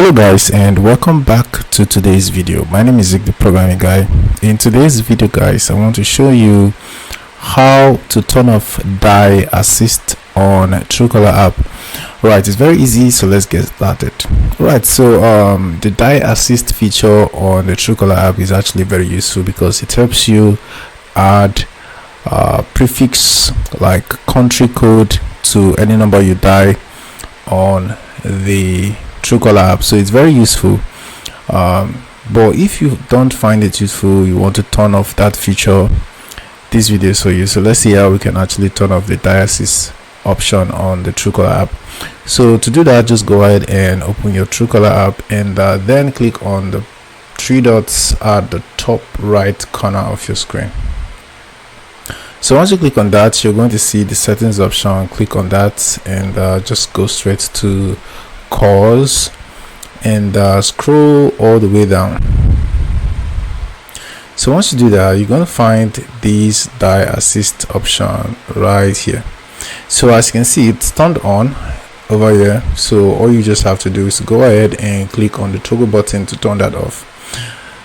Hello guys, and welcome back to today's video. My name is Zig, the programming guy. In today's video guys, I want to show you how to turn off die assist on Truecaller app. Right, it's very easy, so let's get started. Right, so the die assist feature on the Truecaller app is actually very useful because it helps you add prefix like country code to any number you dial on the Truecaller app. So it's very useful, but if you don't find it useful, you want to turn off that feature, this video is for you. So let's see how we can actually turn off the die assist option on the Truecaller app. So to do that, just go ahead and open your Truecaller app and then click on the three dots at the top right corner of your screen. So once you click on that, you're going to see the settings option. Click on that and just go straight to calls and scroll all the way down. So once you do that, you're going to find this die assist option right here. So as you can see, it's turned on over here. So all you just have to do is go ahead and click on the toggle button to turn that off.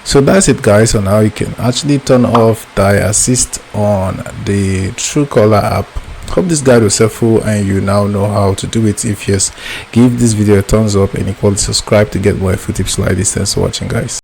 So that's it guys. So now you can actually turn off die assist on the Truecaller app. Hope this guide was helpful and you now know how to do it. If yes, give this video a thumbs up and equally subscribe to get more helpful tips like this. Thanks for watching guys.